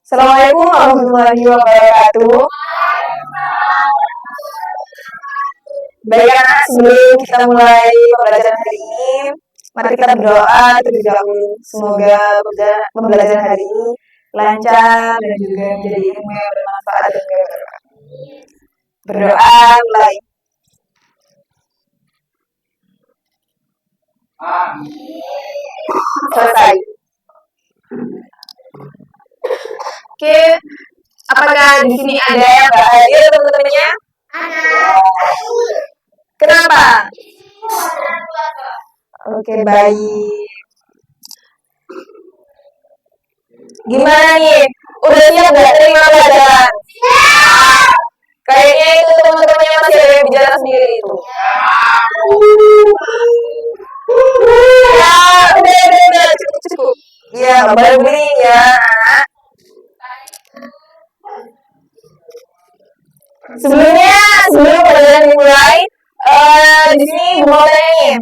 Assalamualaikum warahmatullahi wabarakatuh. Baik anak, sebelum kita mulai pembelajaran hari ini, mari kita berdoa terlebih dahulu. Semoga pembelajaran hari ini lancar dan juga menjadi ilmu yang bermanfaat dan berkah. Berdoa mulai. Selesai. Oke, apakah di sini ada yang nggak hadir teman-temannya? Kenapa? Oke, baik. Gimana nih? Udah siap nggak terima pelajaran? Kayaknya itu teman-temannya masih ada yang bicara sendiri itu. Ya, udah, cukup. Ya, nggak boleh beli ya, anak. Sebelum pelajaran dimulai, di sini mau tanya nih,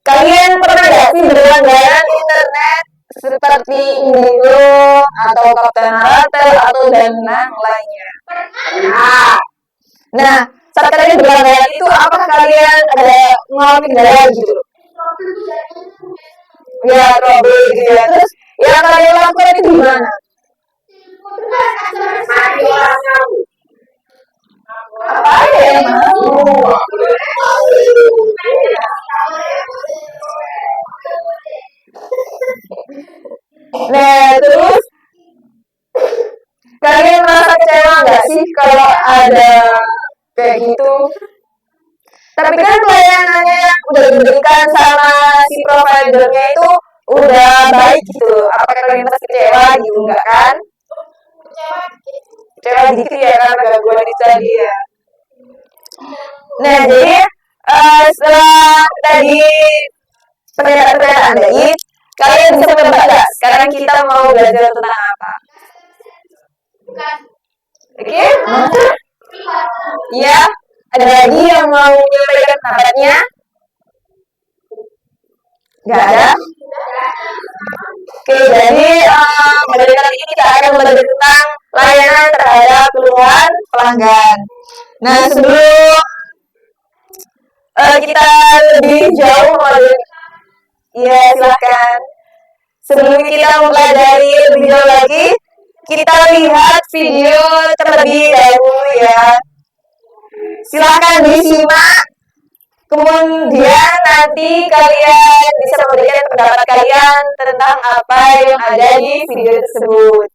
kalian pernah nggak sih berlangganan internet seperti Indigo atau Kapten Hartel atau dan lainnya? Nah, saat kalian berlangganan itu, apakah kalian ada mengalami kendala gitu? Ya, trouble gitu ya. Terus yang kalian lakukan itu gimana? Apa aja yang mau? Nah, terus kalian merasa kecewa nggak sih kalau ada kayak gitu? Tapi kan pelayanannya yang udah diberikan sama si providernya itu udah baik gitu. Apakah kalian merasa kecewa gitu? Enggak kan? Kecewa dikit ya karena gangguan itu tadi ya. Nah, jadi setelah tadi pernyataan dari kalian bisa menebak nggak sekarang kita mau belajar tentang apa? Oke? Ya, ada lagi yang mau menyampaikan pendapatnya? Nggak ada? Oke, jadi pada kali ini kita akan belajar tentang layanan terhadap keluhan pelanggan. Nah, sebelum kita lebih jauh ya silahkan. Sebelum kita mempelajari lebih jauh lagi, kita lihat video terlebih dahulu ya. Silahkan disimak. Kemudian nanti kalian bisa memberikan pendapat kalian tentang apa yang ada di video tersebut.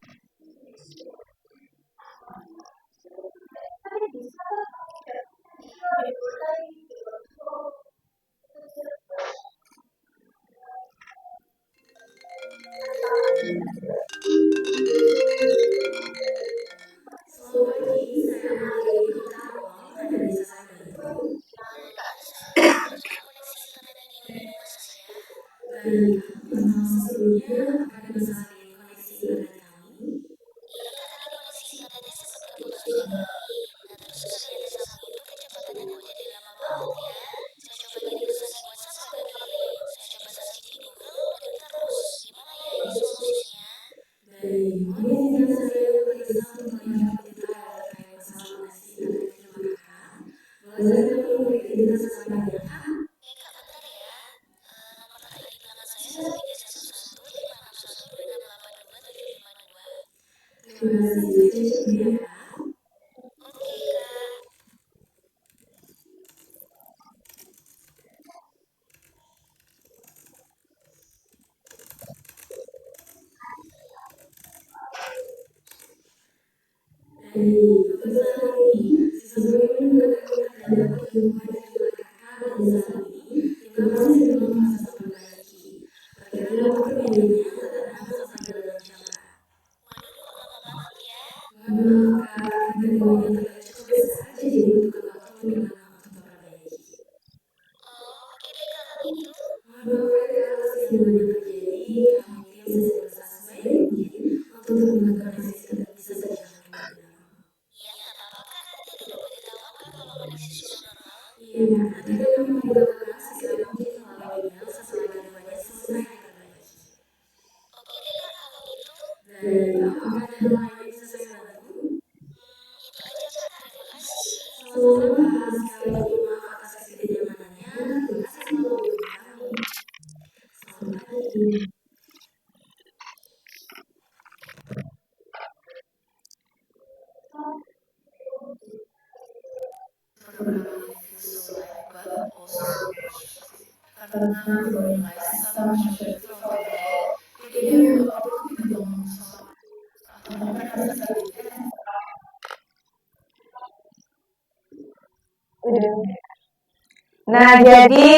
Nah, jadi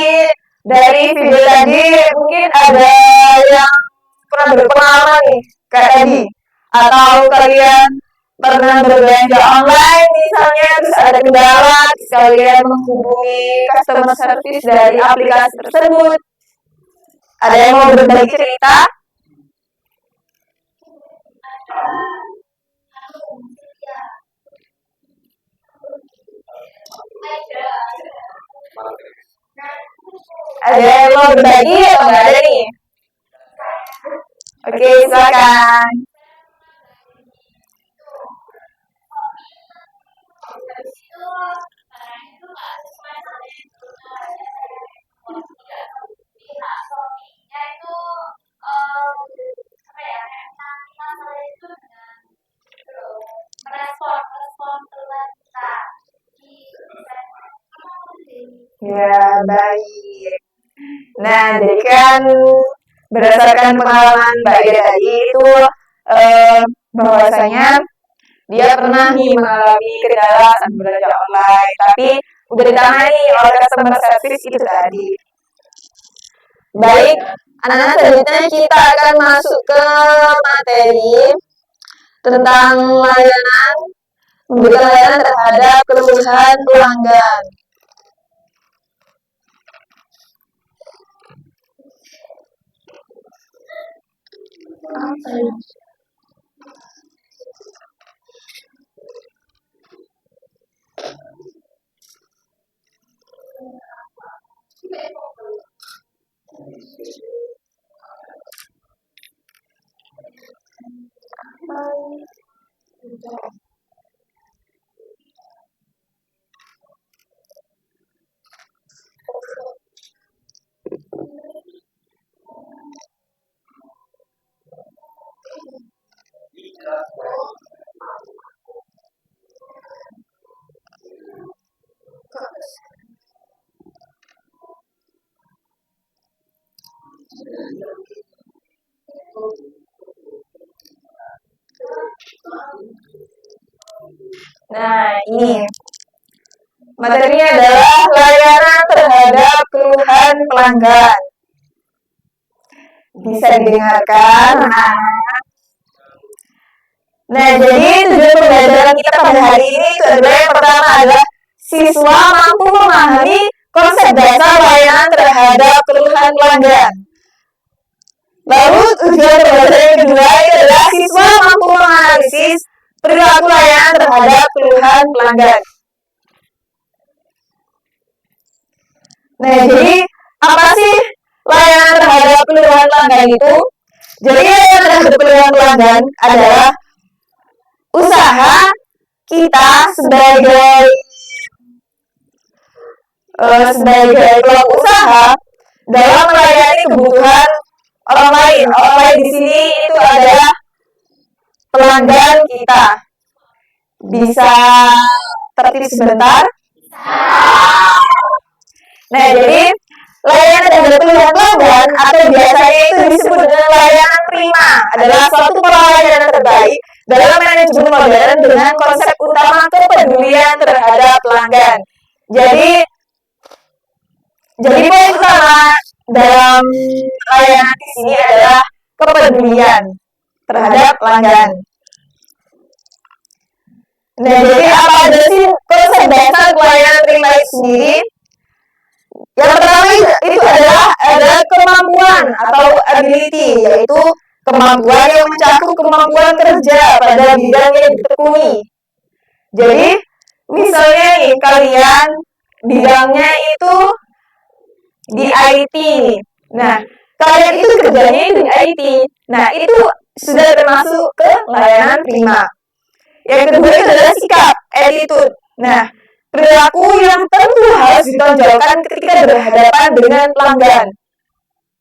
dari video tadi mungkin ada yang pernah berpengalaman nih, kayak tadi. Atau kalian pernah berbelanja online misalnya, terus ada kendala, terus kalian menghubungi customer service dari aplikasi tersebut. Ada yang mau berbagi cerita? Ada yang mau berbagi atau nggak ada nih? Oke, silakan. Ya, baik. Nah, jadi kan berdasarkan pengalaman Mbak Ida tadi itu bahwasanya dia pernah nih mengalami kendala saat belanja online, tapi udah ditangani oleh customer service itu tadi. Baik, anak-anak selanjutnya kita akan masuk ke materi tentang layanan, memberikan layanan terhadap keluhan pelanggan. Nah, ini materinya adalah layanan terhadap keluhan pelanggan. Bisa didengarkan, anak-anak. Nah, jadi tujuan pembelajaran kita pada hari ini itu adalah yang pertama adalah siswa mampu memahami konsep dasar layanan terhadap keluhan pelanggan. Lalu tujuan pembelajaran yang kedua itu adalah siswa mampu menganalisis perilaku layanan terhadap keluhan pelanggan. Nah, jadi apa sih layanan terhadap keluhan pelanggan itu? Jadi layanan terhadap keluhan pelanggan adalah usaha kita sebagai pelaku usaha dalam melayani kebutuhan orang lain. Orang lain di sini itu adalah pelanggan kita. Bisa tertib sebentar? Nah, jadi layanan terhadap keluhan pelanggan atau biasanya itu disebut dengan layanan prima adalah suatu pelayanan terbaik dalam manajemen modern dengan konsep utama kepedulian terhadap pelanggan. Jadi poin utama dalam layanan di sini adalah kepedulian terhadap pelanggan. Nah, jadi apa aja sih konsep dasar pelayanan prima itu sendiri? Yang pertama itu adalah kemampuan atau ability, yaitu kemampuan yang mencakup kemampuan kerja pada bidang yang ditekuni. Jadi, misalnya nih kalian bidangnya itu di IT. Nah, kalian itu kerjanya itu di IT. Nah, itu sudah termasuk ke layanan prima. Yang kedua itu adalah sikap, attitude. Nah, perilaku yang tentu harus ditonjolkan ketika berhadapan dengan pelanggan.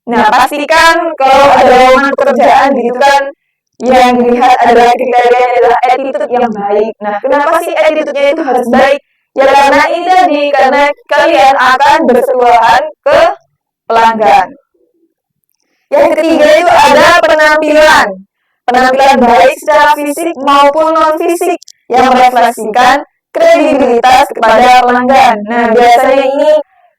Nah, pastikan kalau ada lowongan pekerjaan gitu kan, yang dilihat adalah kriterianya adalah attitude yang baik. Nah, kenapa sih attitude-nya itu harus baik? Ya karena ini tadi, karena kalian akan bersuluhan ke pelanggan. Yang ketiga itu ada penampilan. Penampilan baik secara fisik maupun non-fisik yang merefleksikan kredibilitas kepada pelanggan. Nah, biasanya ini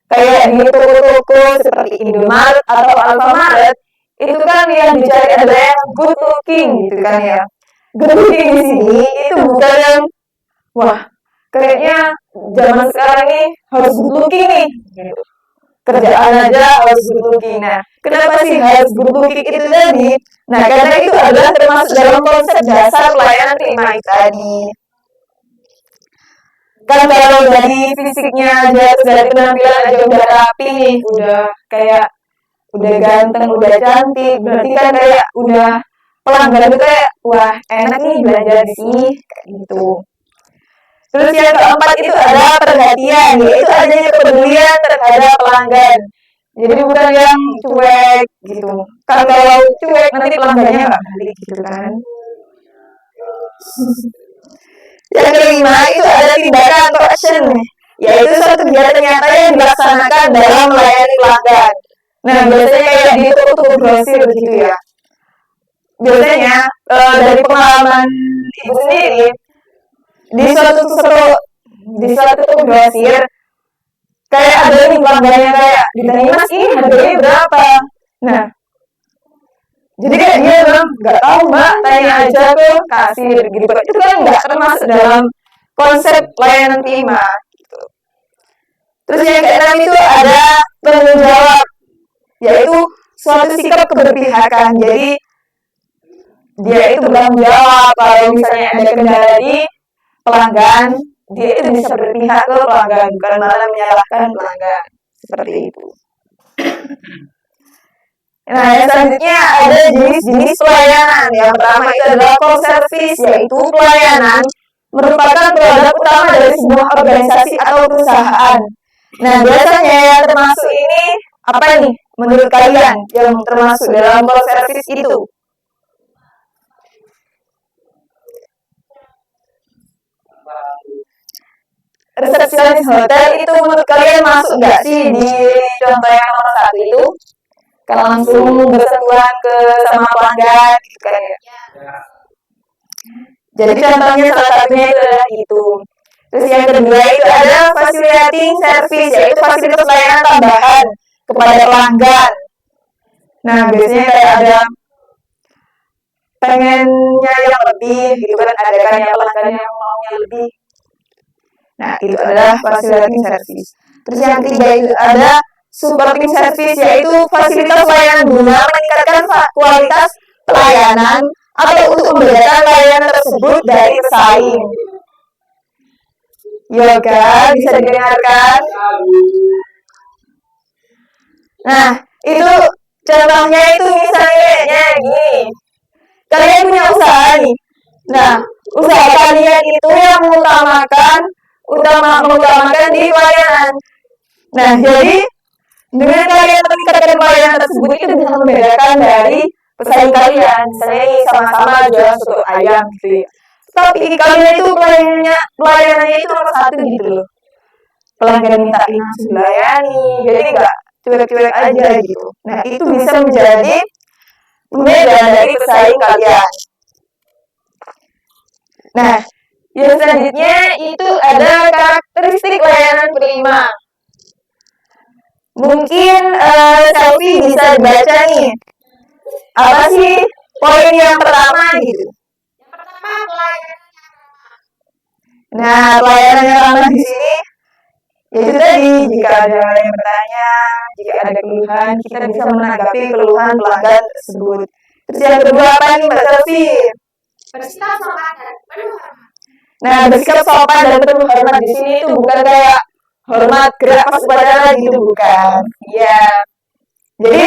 kayak di toko-toko seperti Indomaret atau Alfamart, itu kan yang dicari adalah yang good looking gitu kan ya. Good looking di sini itu bukan yang wah, kayaknya zaman sekarang ini harus good looking nih gitu. Kerjaan aja harus good looking. Nah, kenapa sih harus good looking itu tadi? Nah, karena itu adalah termasuk dalam konsep dasar pelayanan prima itu tadi. Kan kalau dari fisiknya aja, terus dari penampilan aja udah rapi nih, udah ganteng, udah cantik, berarti kan kayak udah pelanggan itu kayak wah enak nih belanja di sini kayak gitu. Terus yang keempat itu ada perhatian, yaitu adanya kepedulian terhadap pelanggan. Jadi bukan yang cuek gitu. Kan kalau cuek nanti pelanggannya nggak balik gitu kan. Yang kelima itu ada tindakan atau action, yaitu suatu kegiatan nyata yang dilaksanakan dalam melayani pelanggan. Nah, biasanya kayak di toko-toko grosir gitu ya. Biasanya dari pengalaman ibu sendiri, di suatu toko grosir, kayak ada nih pelanggannya kayak ditanya, Mas ini harganya berapa? Nah, jadi kayak dia bilang, nggak tahu mbak, tanya aja ke kasir gitu. Itu kan nggak termasuk dalam konsep layanan prima. Gitu. Terus yang keenam itu ada tanggung jawab, yaitu suatu sikap keberpihakan. Jadi dia itu bertanggung jawab kalau misalnya ada kendala di pelanggan, dia itu bisa berpihak ke pelanggan, bukan malah menyalahkan pelanggan. Seperti itu. Nah, yang selanjutnya ada jenis-jenis pelayanan. Yang pertama itu adalah call service, yaitu pelayanan merupakan produk utama dari sebuah organisasi atau perusahaan. Nah, biasanya yang termasuk ini apa nih menurut kalian yang termasuk dalam call service itu? Resepsionis hotel itu menurut kalian masuk nggak sih di contoh yang nomor 1 itu? Kan langsung bersentuhan ke sama pelanggan gitu kan ya. Jadi contohnya salah satunya itu adalah itu. Terus yang kedua itu ada facilitating service, yaitu fasilitas pelayanan tambahan kepada pelanggan. Nah, biasanya kayak ada pengennya yang lebih gitu kan, ada kan yang pelanggan yang maunya lebih. Nah, itu adalah facilitating service. Terus yang ketiga itu ada supporting service, yaitu fasilitas pelayanan guna meningkatkan kualitas pelayanan atau untuk membedakan layanan tersebut dari pesaing. Yoga, bisa didengarkan? Nah, itu contohnya itu misalnya gini. Kalian punya usaha nih. Nah, usaha kalian itu yang mengutamakan di pelayanan. Nah, jadi dengan kalian meningkatkan pelayanan tersebut itu bisa membedakan dari pesaing kalian. Misalnya ini sama-sama jual soto ayam gitu ya. Tapi kalian itu pelayanannya itu nomor 1 gitu loh. Pelanggan minta langsung dilayani, jadi nggak cuek-cuek aja gitu. Nah, itu bisa menjadi pembeda dari pesaing kalian. Nah, yang selanjutnya itu ada karakteristik layanan prima. Mungkin Selfie bisa dibaca nih. Apa sih poin yang pertama gitu? Yang pertama pelayanan. Nah, pelayanan yang ramah di sini yaitu tadi jika ada yang bertanya, jika ada keluhan, kita bisa menanggapi keluhan pelanggan tersebut. Terus yang kedua apa nih Mbak Selfie? Bersikap sopan dan penuh hormat. Nah, bersikap sopan dan penuh hormat di sini itu bukan kayak hormat gerak pas upacara gitu, bukan. Iya. Jadi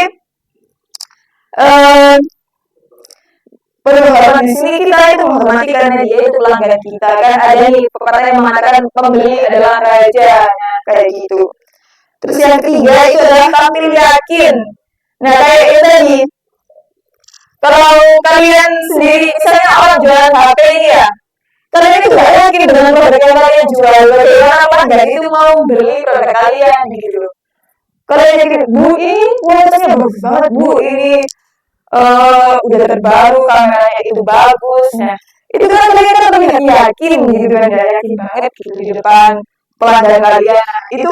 penghormatan di sini kita itu menghormati karena dia itu pelanggan kita. Kan ada nih pepatah yang mengatakan pembeli adalah raja, nah, kayak gitu. Terus yang ketiga itu adalah tampil yakin. Nah, kayak itu tadi, kalau kalian sendiri, misalnya orang jualan HP ini ya, kalian itu gak yakin dengan produk yang kalian jual, bagaimana pelanggan itu mau beli produk kalian gitu. Kalian yakin, Bu, ini kualitasnya bagus banget, Bu, ini udah terbaru, kameranya itu bagus. Nah, itu kan kalian kan lebih yakin gitu kan, yakin banget gitu di depan pelanggan kalian. Itu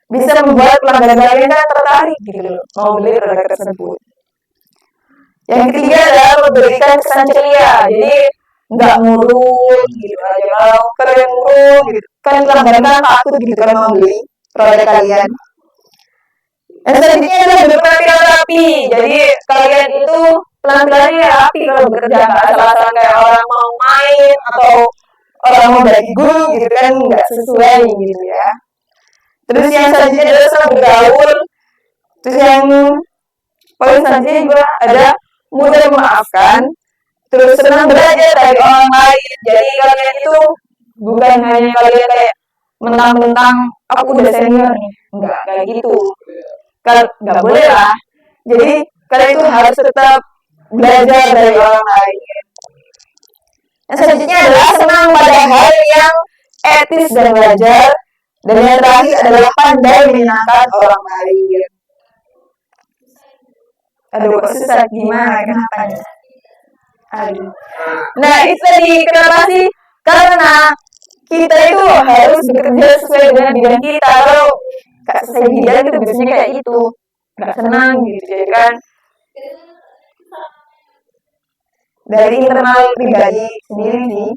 bisa membuat pelanggan kalian kan tertarik gitu loh, mau beli produk tersebut. Yang ketiga adalah memberikan kesan ceria. Jadi nggak murung gitu aja. Kalau kalian murung gitu, kan pelanggan kan takut gitu kan mau beli produk kalian. Yang selanjutnya adalah berpenampilan rapi. Jadi kalian itu penampilannya rapi kalau bekerja, nggak asal-asalan kayak orang mau main atau orang mau bagi guru gitu kan, nggak sesuai gitu ya. Terus yang selanjutnya adalah senang bergaul. Terus yang poin selanjutnya juga ada mudah memaafkan. Terus senang belajar dari orang lain. Jadi kalian itu bukan hanya kalian kayak mentang-mentang aku udah senior nih, enggak kayak gitu. Kalau nggak boleh lah. Jadi kalian itu harus tetap belajar dari orang lain. Yang selanjutnya adalah senang pada hal yang etis dan wajar. Dan yang terakhir adalah pandai menyenangkan orang lain. Aduh, kok susah gimana? Kenapa ya? Aduh. Nah, itu tadi kenapa sih? Karena kita itu harus bekerja sesuai dengan bidang kita. Kalau gak sesuai bidang itu biasanya kayak itu, gak senang gitu. Jadi kan dari internal pribadi sendiri sih.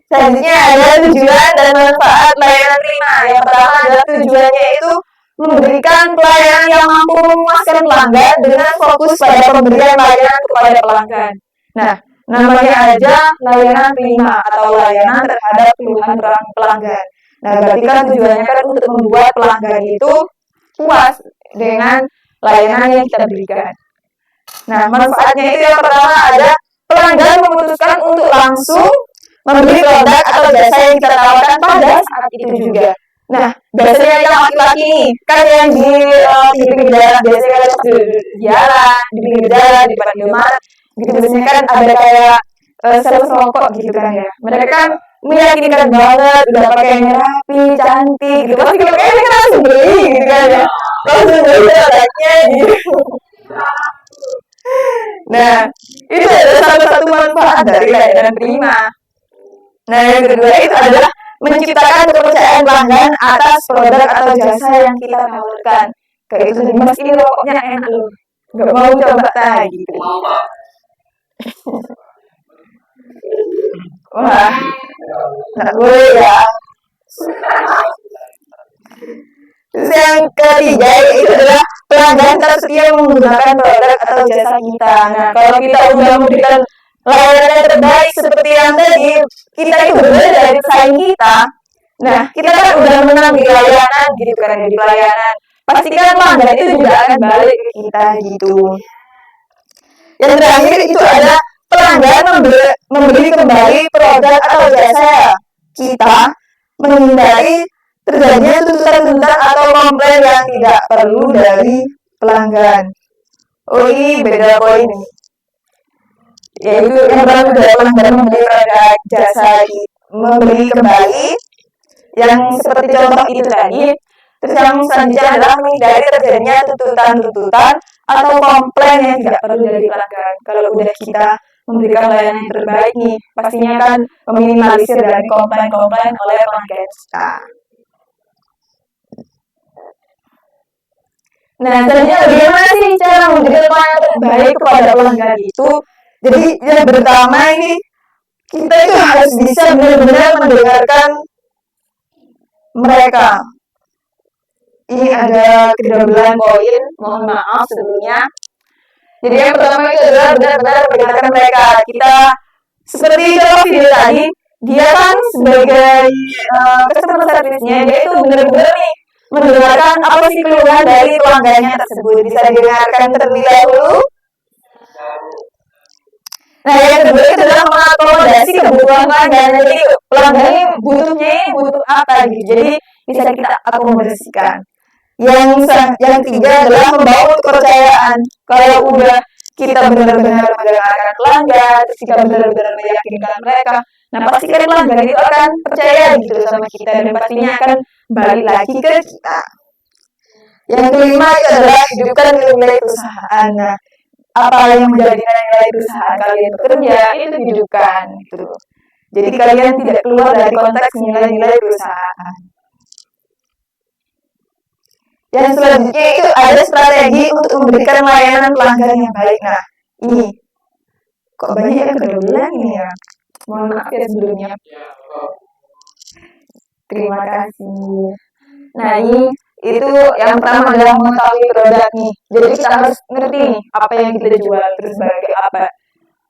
Selanjutnya adalah tujuan dan manfaat layanan terima. Yang pertama adalah tujuannya itu memberikan pelayanan yang mampu memuaskan pelanggan dengan fokus pada pemberian layanan kepada pelanggan. Nah, namanya aja layanan terima atau layanan terhadap keluhan pelanggan. Nah, berarti kan tujuannya kan untuk membuat pelanggan itu puas dengan layanan yang kita berikan. Nah, manfaatnya itu yang pertama ada pelanggan memutuskan untuk langsung membeli produk atau jasa yang kita tawarkan pada saat itu juga. Nah, biasanya yang laki-laki nih, kan yang di pinggir jalan, biasanya kan di jalan, di pinggir jalan, di depan Indomaret, gitu biasanya kan ada kayak sales rokok gitu kan ya. Mereka kan meyakinkan banget, udah pakainya rapi, cantik, gitu. Pasti kalau kayaknya kan langsung beli gitu kan ya. Langsung beli produknya gitu. Nah, itu adalah salah satu manfaat dari layanan prima. Nah, yang kedua itu adalah menciptakan kepercayaan pelanggan atas produk atau jasa yang kita tawarkan. Kayak itu tadi, Mas, ini rokoknya enak loh, nggak mau coba tak gitu. Wah, nggak boleh ya. Terus yang ketiga itu adalah pelanggan tetap setia menggunakan produk atau jasa kita. Nah, kalau kita udah memberikan layanan yang terbaik seperti yang tadi, kita itu berbeda dari pesaing kita. Nah, kita kan udah menang di layanan gitu kan, di pelayanan. Pastikan pelanggan itu juga akan balik ke kita gitu. Yang terakhir itu ada pelanggan membeli kembali produk atau jasa kita, menghindari terjadinya tuntutan-tuntutan atau komplain yang tidak perlu dari pelanggan. Oh, ini beda poin nih. Yaitu yang pertama adalah pelanggan membeli produk jasa membeli kembali, yang seperti contoh itu tadi. Terus yang selanjutnya adalah menghindari terjadinya tuntutan-tuntutan atau komplain yang tidak perlu dari pelanggan. Kalau udah kita memberikan layanan yang terbaik nih, pastinya kan meminimalisir dari komplain-komplain oleh pelanggan kita. Nah, selanjutnya bagaimana sih cara memberikan pelayanan terbaik kepada pelanggan itu? Jadi yang pertama ini, kita itu harus bisa benar-benar mendengarkan mereka. Ini ada 13 poin, mohon maaf sebelumnya. Jadi yang pertama itu adalah benar-benar mendengarkan mereka. Kita seperti contoh video tadi, dia kan sebagai customer service-nya, dia itu benar-benar nih mendengarkan apa sih keluhan dari pelanggannya tersebut. Bisa didengarkan terlebih dahulu Nah, yang kedua itu adalah mengakomodasi kebutuhan pelanggan. Jadi pelanggan ini butuh apa gitu. Jadi bisa kita akomodasikan. Yang ketiga adalah membangun kepercayaan. Kalau udah kita benar-benar mendengarkan pelanggan, terus kita benar-benar meyakinkan mereka, nah pasti kan pelanggan itu akan percaya gitu sama kita dan pastinya akan balik lagi ke kita. Yang kelima itu adalah hidupkan nilai perusahaan. Nah, apa yang menjadi nilai perusahaan kalian bekerja itu hidupkan gitu. Jadi kalian tidak keluar dari konteks nilai-nilai perusahaan. Yang selanjutnya itu ada strategi untuk memberikan layanan pelanggan yang baik. Nah, ini kok banyak yang keduluan ini ya. Mohon maaf ya sebelumnya. Terima kasih. Nah, ini itu yang pertama adalah mengetahui produk nih. Jadi kita harus ngerti nih apa yang kita jual, terus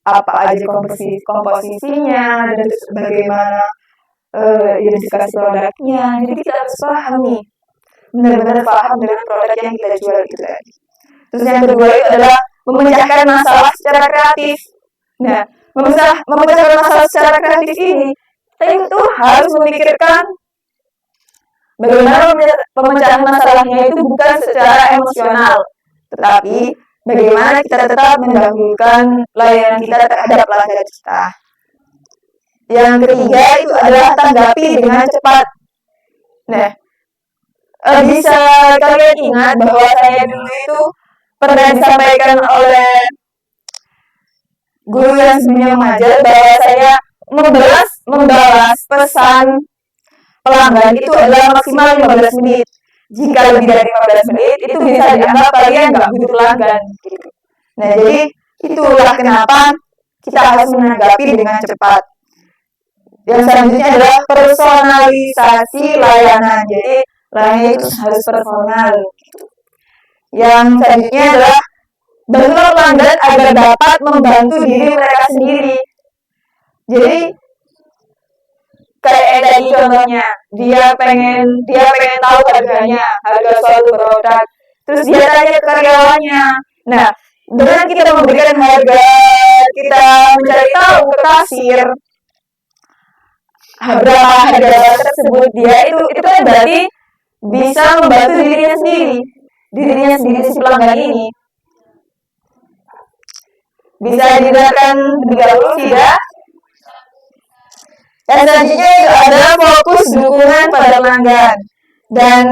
apa aja komposisinya, dan terus bagaimana identifikasi produknya. Jadi kita harus paham nih, benar-benar paham dengan produk yang kita jual itu tadi. Terus yang kedua itu adalah memecahkan masalah secara kreatif. Nah, memecahkan masalah secara kreatif ini, kita itu harus memikirkan bagaimana pemecahan masalahnya itu bukan secara emosional, tetapi bagaimana kita tetap mendahulukan layanan kita terhadap pelanggan kita. Yang ketiga itu adalah tanggapi dengan cepat. Nah, bisa kalian ingat bahwa saya dulu itu pernah disampaikan oleh guru yang sebelumnya mengajar bahwa saya membalas pesan pelanggan itu adalah maksimal 15 menit. Jika lebih dari 15 menit, itu bisa dianggap kalian nggak butuh pelanggan. Gitu. Nah, jadi itulah kenapa kita harus menanggapi dengan cepat. Yang selanjutnya adalah personalisasi layanan. Jadi, layanan itu harus personal. Yang selanjutnya adalah bantu pelanggan agar dapat membantu diri mereka sendiri. Jadi, kayak tadi contohnya, dia pengen tahu harga suatu produk, terus dia tanya ke karyawannya. Nah, dengan kita memberikan harga, kita mencari tahu ke kasir berapa harga tersebut, dia itu kan berarti bisa membantu dirinya sendiri si pelanggan ini. Bisa didengarkan lebih dahulu tidak? Dan selanjutnya itu adalah fokus dukungan pada pelanggan dan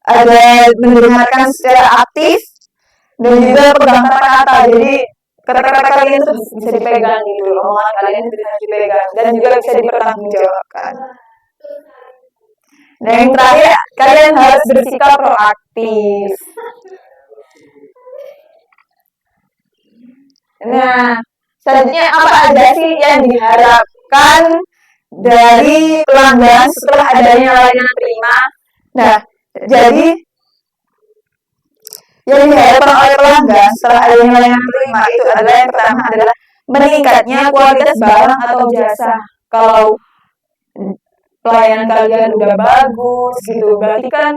ada mendengarkan secara aktif dan juga pegang kata-kata. Jadi kata-kata kalian itu bisa dipegang gitu, omongan kalian itu bisa dipegang dan juga bisa dipertanggungjawabkan. Dan yang terakhir, kalian harus bersikap proaktif. Nah, selanjutnya apa aja sih yang diharapkan dari pelanggan setelah adanya layanan prima? Nah, jadi yang diharapkan oleh pelanggan setelah adanya layanan prima itu adalah yang pertama adalah meningkatnya kualitas barang atau jasa. Kalau pelayanan kalian udah bagus gitu, berarti kan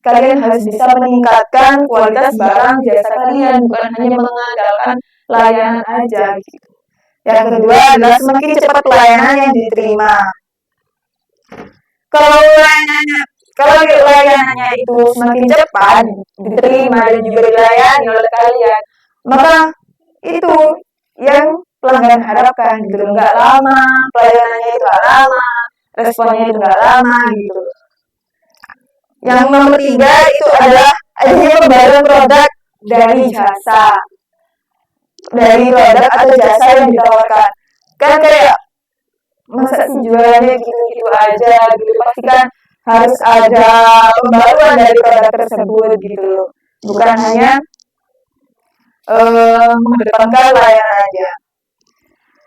kalian harus bisa meningkatkan kualitas barang jasa kalian, bukan hanya mengandalkan layanan aja gitu. Yang kedua adalah semakin cepat pelayanan yang diterima. Kalau layanannya itu semakin cepat diterima dan juga dilayani oleh kalian, maka itu yang pelanggan harapkan gitu. Nggak lama, pelayanannya itu nggak lama, responnya itu nggak lama gitu. Yang nomor 3 itu adalah adanya pembaruan produk dari produk atau jasa yang ditawarkan. Kan kayak masa sih jualannya gitu-gitu aja gitu, pasti kan harus ada pembaruan dari produk tersebut gitu, bukan hanya mengedepankan layanan aja.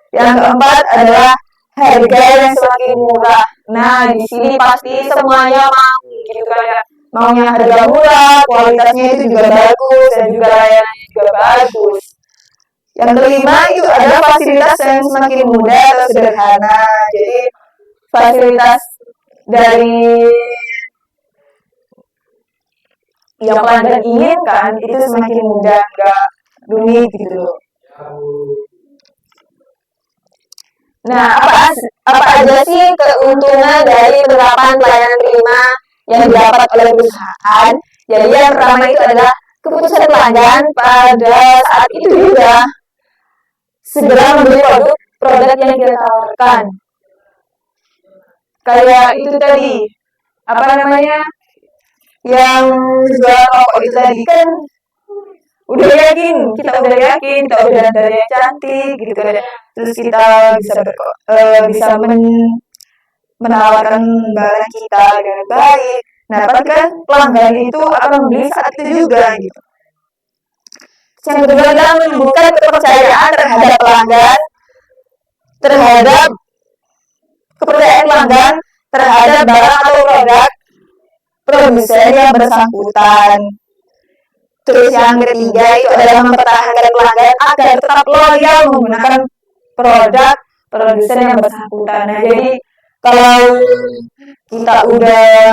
Yang keempat adalah harga yang semakin murah. Nah, di sini pasti semuanya mau gitu kan ya, maunya harga murah, kualitasnya itu juga bagus dan juga layanannya juga bagus. Yang kelima itu ada fasilitas yang semakin mudah atau sederhana. Jadi fasilitas dari yang pelanggan inginkan itu semakin mudah, rumit gitu loh. Nah, apa aja sih keuntungan dari penerapan pelayanan prima yang didapat oleh perusahaan? Jadi yang pertama itu adalah keputusan pelanggan pada saat itu juga segera membeli produk yang kita tawarkan. Kayak itu tadi, apa namanya, yang jual rokok itu tadi kan udah yakin, kita udah dari yang cantik gitu kan. Terus kita bisa menawarkan barang kita dengan baik. Nah, pasti kan pelanggan itu akan membeli saat itu juga gitu. Yang kedua adalah menumbuhkan kepercayaan terhadap pelanggan, terhadap kepercayaan pelanggan terhadap barang atau produk produsen yang bersangkutan. Terus yang ketiga itu adalah mempertahankan pelanggan agar tetap loyal menggunakan produk produsen yang bersangkutan. Nah, jadi kalau kita udah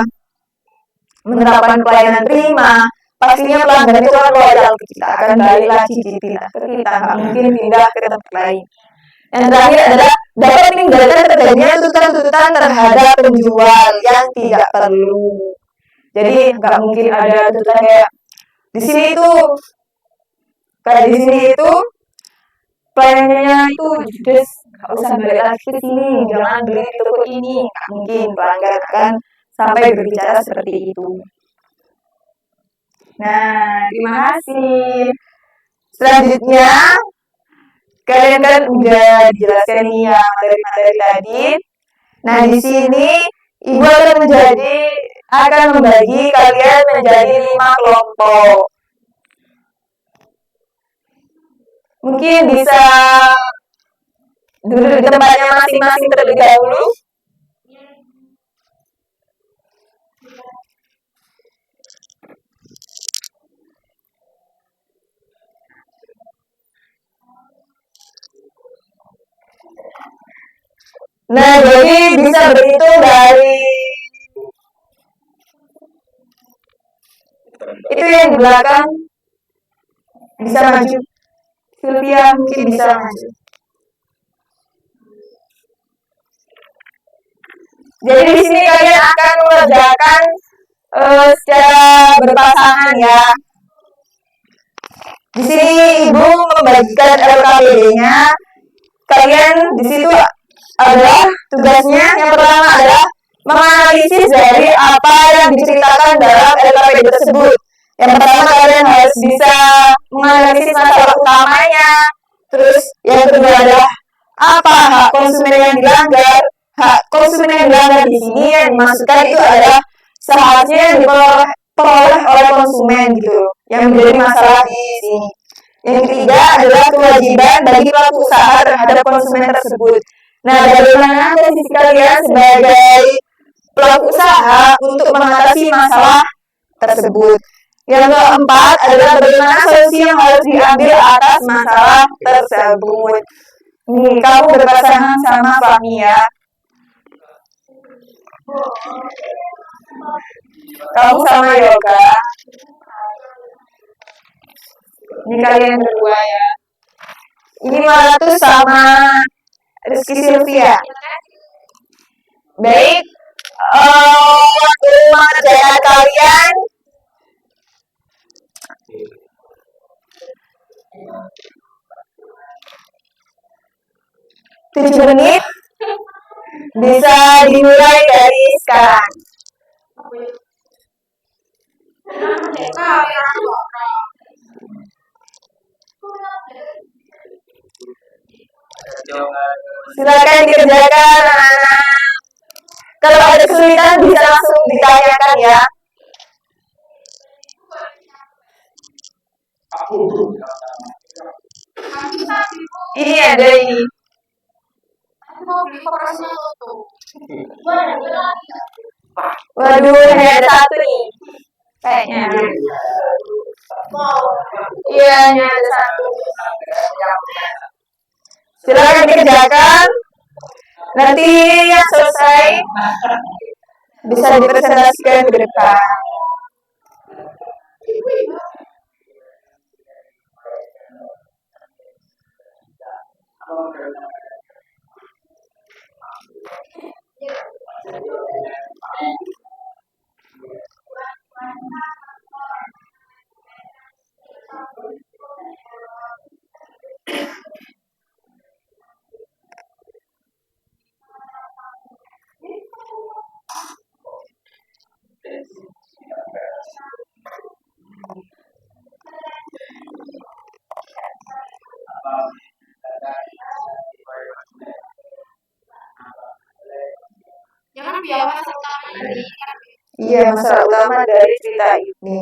menerapkan pelayanan prima, pastinya pelanggan itu akan loyal ke kita, akan balik lagi ke kita, nggak mungkin pindah ke tempat lain. Yang terakhir adalah dapat meninggalkan terjadinya tuntutan-tuntutan terhadap penjual yang tidak perlu. Jadi nggak mungkin ada tuntutan kayak di sini itu pelayanannya itu judes, nggak usah balik lagi ke sini, jangan beli di toko ini. Nggak mungkin pelanggan akan sampai berbicara seperti itu. Nah, terima kasih. Selanjutnya, kalian kan udah dijelaskan nih ya materi-materi tadi. Nah, di sini Ibu akan membagi kalian menjadi 5 kelompok. Mungkin bisa duduk di tempatnya masing-masing terlebih dahulu. Nah, jadi bisa berhitung dari itu yang di belakang bisa maju. Sylvia mungkin bisa maju. Jadi di sini kalian akan mengerjakan secara berpasangan ya. Di sini Ibu membagikan LKPD-nya. Kalian di situ adalah tugasnya yang pertama adalah menganalisis dari apa yang diceritakan dalam LKPD tersebut. Yang pertama kalian harus bisa menganalisis masalah utamanya. Terus yang kedua adalah apa hak konsumen yang dilanggar. Hak konsumen yang dilanggar di sini yang dimaksudkan itu adalah seharusnya yang diperoleh oleh konsumen gitu, yang menjadi masalah di sini. Yang ketiga adalah kewajiban bagi pelaku usaha terhadap konsumen tersebut. Nah, bagaimana posisi kalian sebagai pelaku usaha untuk mengatasi masalah tersebut? Yang keempat adalah bagaimana solusi yang harus diambil atas masalah tersebut. Nih, kamu berpasangan sama Fahmi ya. Kamu sama Yoga. Ini kalian berdua ya. Ini malah tuh sama Rizky Sylvia. Baik, rumah kerjaan kalian tujuh menit bisa dimulai dari sekarang. Silakan dikerjakan anak-anak. Kalau ada kesulitan bisa langsung ditanyakan ya. Ini ada ini. Waduh, hanya ada satu nih. Kayaknya. Iya, hanya ada satu. Silakan dikerjakan. Nanti yang selesai bisa dipresentasikan ke depan. Iya, masalah utama dari cerita ini.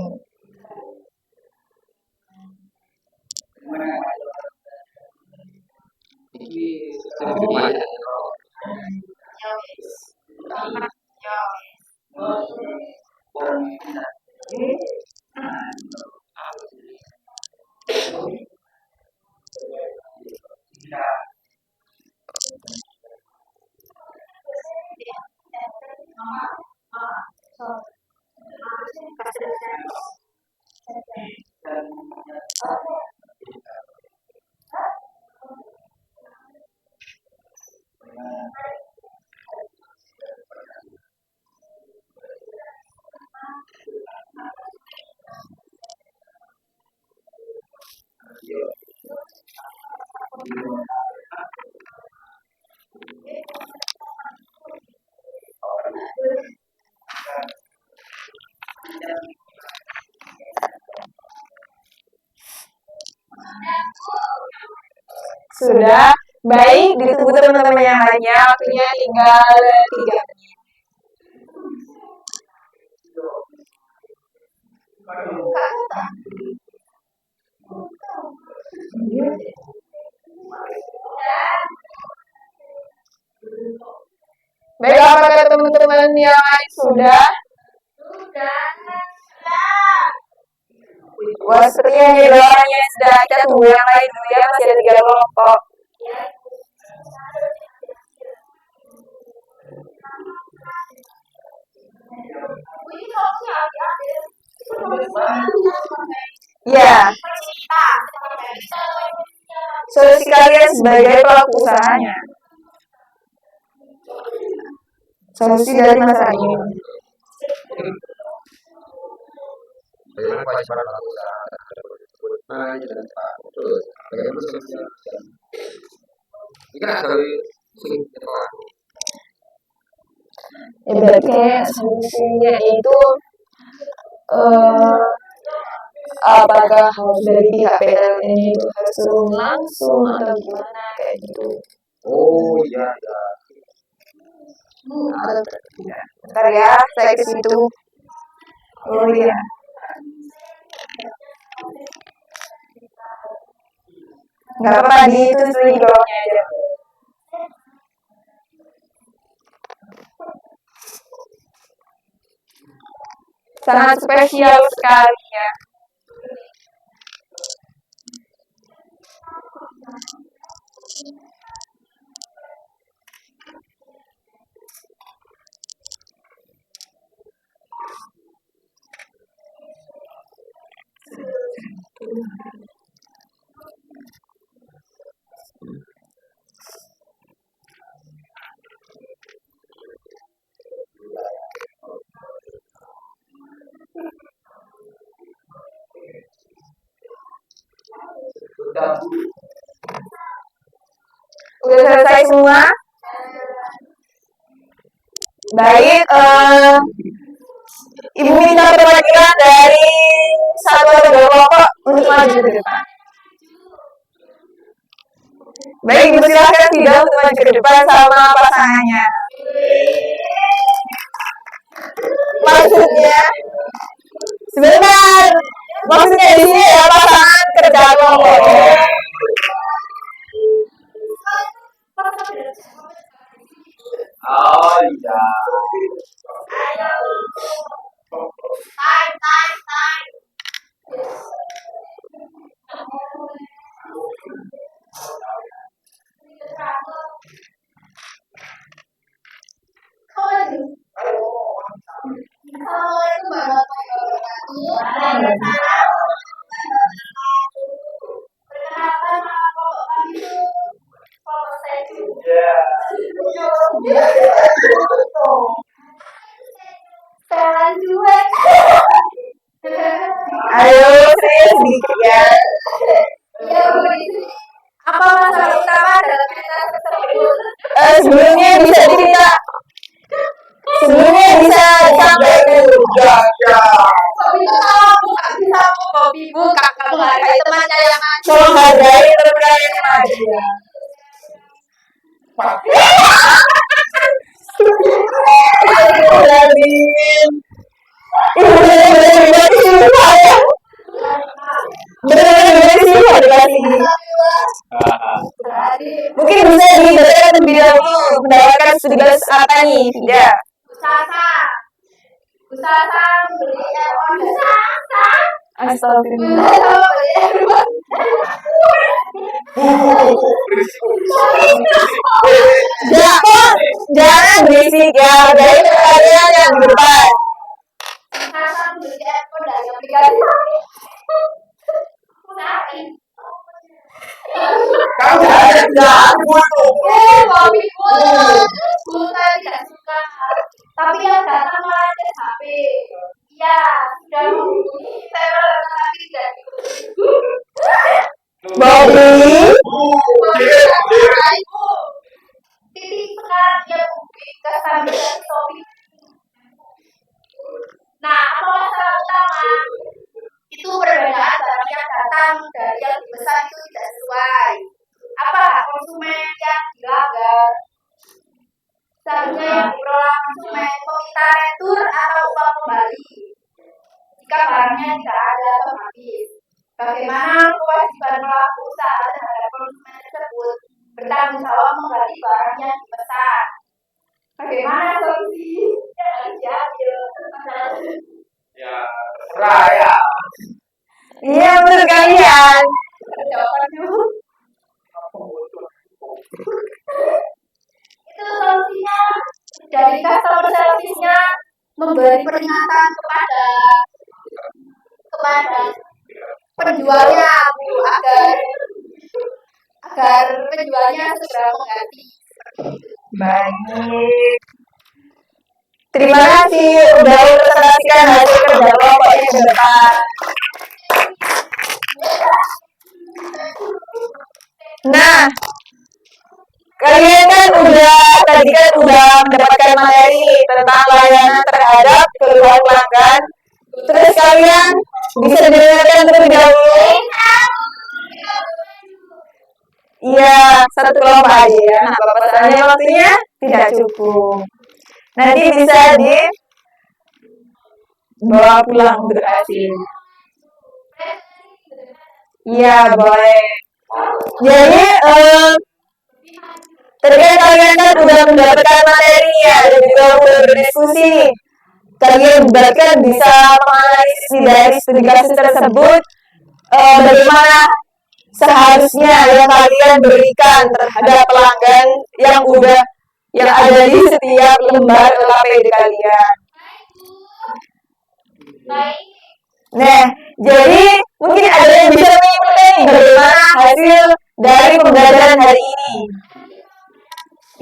Sudah, baik, ditunggu teman-teman yang lainnya, waktunya tinggal 3 menit. Baik, apakah teman-teman yang lain sudah? Wah, sepertinya hanya 2 orang yang sudah. Kita tunggu yang lain dulu ya, masih ada 3 kelompok. Ya, solusi kalian sebagai pelaku usahanya. Solusi dari masalah ini. Bagaimana kewajiban pelaku usaha tersebut dan Pak. Terus bagaimana solusinya? Ini kan ada sing Ya, berarti kayak solusinya itu apakah dari pihak PLN itu harus turun langsung atau gimana kayak gitu. Oh iya ya. Atau tidak. Bentar ya, saya ke situ. Oh iya. Nggak apa-apa, ditulis di bawahnya aja. Sangat spesial sekali ya. Udah selesai semua? Baik, Ibu minta perwakilan dari satu atau 2 kelompok untuk maju ke depan. Baik, Ibu silahkan sidang untuk maju ke depan sama pasangannya. Maksudnya, sebentar. Maksudnya di sini ya pasangan kerja kelompok. Oh iya. serius sedikit ya. Apa masalah utama dalam cerita tersebut? Sebelumnya bisa disampaikan Ya. Hobimu kakak menghargai temannya yang maju. menghargai teman yang maju. Benar-benar sih ada kelas ini. Mungkin bisa dibacakan terlebih dahulu mendapatkan studi kelas apa nih? Tidak. Usasa beli airpod. Astagfirullah. Jangan berisik ya, dari kalian yang di depan. Usasa beli airpod dari aplikasi. Kamu ada jago tuh. Hobiku. Bukan tidak suka. Tapi yang datang malah ada HP. Iya, sudah menghubungi saya tapi tidak Bobby. titik sekarang dia publik kesambilan topik. Nah, apa masalah utama? Itu perbedaan barang yang datang dari yang lebih besar itu tidak sesuai. Apa konsumen yang dilanggar? Seharusnya yang dikelola konsumen meminta retur atau uang kembali jika barangnya tidak ada atau habis. Bagaimana kewajiban pelaku usaha terhadap konsumen tersebut bertanggung jawab mengganti barang yang dipesan? Bagaimana solusi yang harus diambil? Ya, terserah ya. Iya, menurut kalian. Jawabannya itu solusinya dari customer service-nya memberi peringatan kepada penjualnya agar penjualnya segera mengganti. Baik. Terima kasih udah presentasikan hasil kerja kelompoknya ke depan. Nah, kalian kan tadi kan udah mendapatkan materi tentang layanan terhadap keluhan pelanggan. Terus kalian bisa dengarkan terlebih dahulu. Iya, satu kelompok aja ya. Nah, pasalnya waktunya tidak cukup. Nanti bisa dibawa pulang untuk hasil. Iya, boleh. Jadi, tadi kan kalian kan udah mendapatkan materi ya, dan juga udah berdiskusi nih. Kalian berarti kan bisa menganalisis dari studi kasus tersebut, bagaimana seharusnya yang kalian berikan terhadap pelanggan yang ada di setiap lembar LKPD kalian. Nah, jadi mungkin ada yang bisa menyimpulkan bagaimana hasil dari pembelajaran hari ini.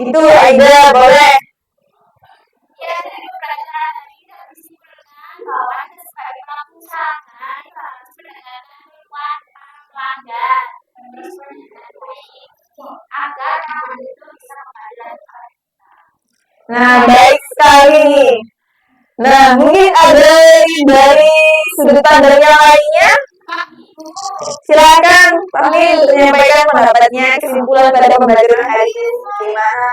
Itu Aida, boleh. Ya, dari pembelajaran hari ini dapat disimpulkan bahwa Anda sebagai pelaku usaha harus mendengarkan keluhan pelanggan, terus agar pelanggan itu bisa kembali lagi. Nah, baik sekali nih. Nah, mungkin ada dari sudut pandang yang lainnya. Silakan Pak Min untuk menyampaikan pendapatnya, kesimpulan pada pembelajaran hari ini gimana?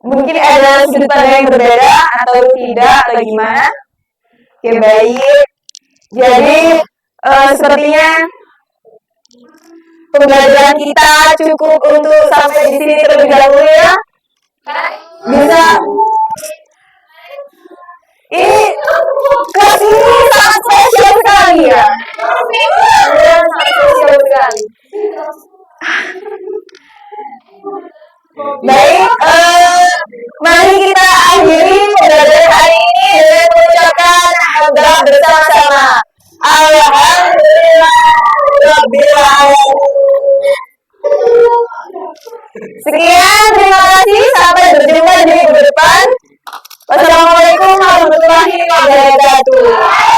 Mungkin ada sudut pandang yang berbeda atau tidak atau gimana? Oke, baik. Jadi sepertinya pembelajaran kita cukup untuk sampai di sini terlebih dahulu ya. Bisa. Ini kelas ini sangat spesial sekali ya. Sangat spesial sekali. Baik, mari kita akhiri pembelajaran hari ini dengan mengucapkan alhamdulillah bersama-sama. Alhamdulillah Rabbil Alamin. Sekian, terima kasih. Sampai berjumpa di minggu depan. Wassalamualaikum warahmatullahi wabarakatuh. Wabarakatuh.